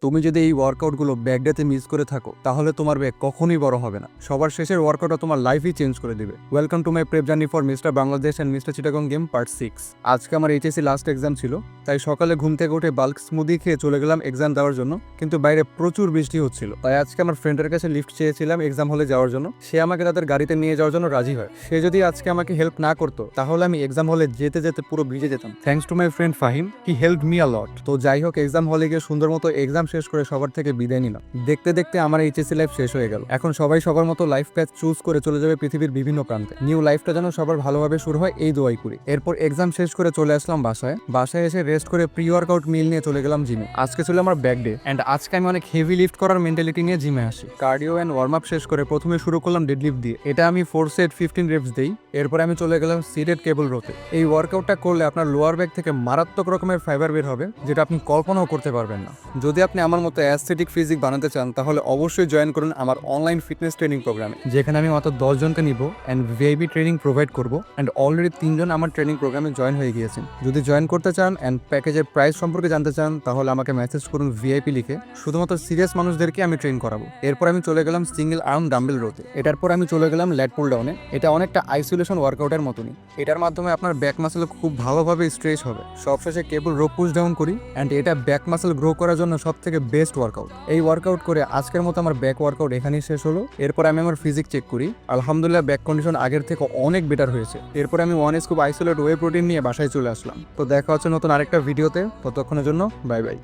তুমি যদি এই ওয়ার্কআউটগুলো ব্যাক ডেতে মিস করে থাকো তাহলে তোমার ব্যাক কখনোই বড় হবে না। সবার শেষের ওয়ার্কআউটটা তোমার লাইফই চেঞ্জ করে দিবে। Welcome to my prep journey for mister Bangladesh and mister Chittagong game part 6। আজকে আমার এইচএসসি লাস্ট এক্সাম ছিল, তাই সকালে ঘুম থেকে উঠে বাল্ক স্মুদি খেয়ে চলে গেলাম এক্সাম দেওয়ার জন্য, কিন্তু বাইরে প্রচুর বৃষ্টি হচ্ছিল। তাই আজকে আমার ফ্রেন্ডের কাছে লিফট চেয়েছিলাম এক্সাম হলে যাওয়ার জন্য। সে আমাকে তাদের গাড়িতে নিয়ে যাওয়ার জন্য রাজি হয়। সে যদি আজকে আমাকে হেল্প না করতো তাহলে আমি এক্সাম হলে যেতে যেতে পুরো ভিজে যেতাম। Thanks to my friend Fahim, he help me a lot. তো যাই হোক, এক্সাম হলে গিয়ে সুন্দর মতো এক্সাম শেষ করে সবার থেকে বিদায় নিলাম। দেখতে দেখতে আমার এইচএসসি লাইফ শেষ হয়ে গেল। এখন সবাই সবার মতো লাইফ প্যাথ চুজ করে চলে যাবে পৃথিবীর বিভিন্ন প্রান্তে। নিউ লাইফটা যেন সবার ভালোভাবে শুরু হয় এই দোয়াই করি। এরপর এক্সাম শেষ করে চলে আসলাম বাসায় এসে রেস্ট করে প্রি ওয়ার্কআউট মিল নিয়ে চলে গেলাম জিমে। আজকে ছিল আমার ব্যাক ডে অ্যান্ড আজকে আমি অনেক হেভি লিফট করার মেন্টালিটি নিয়ে জিমে আসি। কার্ডিও অ্যান্ড ওয়ার্ম আপ শেষ করে প্রথমে শুরু করলাম ডেডলিফট দিয়ে। এটা আমি 4 সেট 15 রেপস দেই। এরপর আমি চলে গেলাম সিটেড কেবল রোতে। এই ওয়ার্কআউটটা করলে আপনার লোয়ার ব্যাক থেকে মারাত্মক রকমের ফাইবার বের হবে, যেটা আপনি কল্পনাও করতে পারবেন না। যদি আপনি আমার মতো অ্যাস্থেটিক ফিজিক বানাতে চান তাহলে অবশ্যই জয়েন করুন আমার অনলাইন ফিটনেস ট্রেনিং প্রোগ্রামে, যেখানে আমি মাত্র 10 জনকে নিব অ্যান্ড ভিআইপি ট্রেনিং প্রোভাইড করব। অ্যান্ড অলরেডি 3 জন আমার ট্রেনিং প্রোগ্রামে জয়েন হয়ে গিয়েছেন। যদি জয়েন করতে চান অ্যান্ড প্যাকেজের প্রাইস সম্পর্কে জানতে চান তাহলে আমাকে মেসেজ করুন ভিআইপি লিখে। শুধুমাত্র সিরিয়াস মানুষদেরকে আমি ট্রেন করাবো। এরপর আমি চলে গেলাম সিঙ্গেল আর্ম ডাম্বেল রোতে। এটার পর আমি চলে গেলাম ল্যাট পুল ডাউনে। এটা অনেকটা আইসোলেশন ওয়ার্কআউটের মতনই। এটার মাধ্যমে আপনার ব্যাক মাসেল খুব ভালোভাবে স্ট্রেচ হবে। সবশেষে কেবল রোপ পুশ ডাউন করি অ্যান্ড এটা ব্যাক মাসেল গ্রো করার জন্য সব থেকে বেস্ট ওয়ার্কআউট। এই ওয়ার্কআউট করে আজকের মতো আমার ব্যাক ওয়ার্কআউট এখানেই শেষ হলো। এরপর আমি আমার ফিজিক চেক করি। আলহামদুলিল্লাহ ব্যাক কন্ডিশন আগের থেকে অনেক বেটার হয়েছে। এরপর আমি one scoop isolate whey protein নিয়ে বাসায় চলে আসলাম। তো দেখা হচ্ছে নতুন আরেকটা ভিডিওতে। ততক্ষণের জন্য বাই বাই।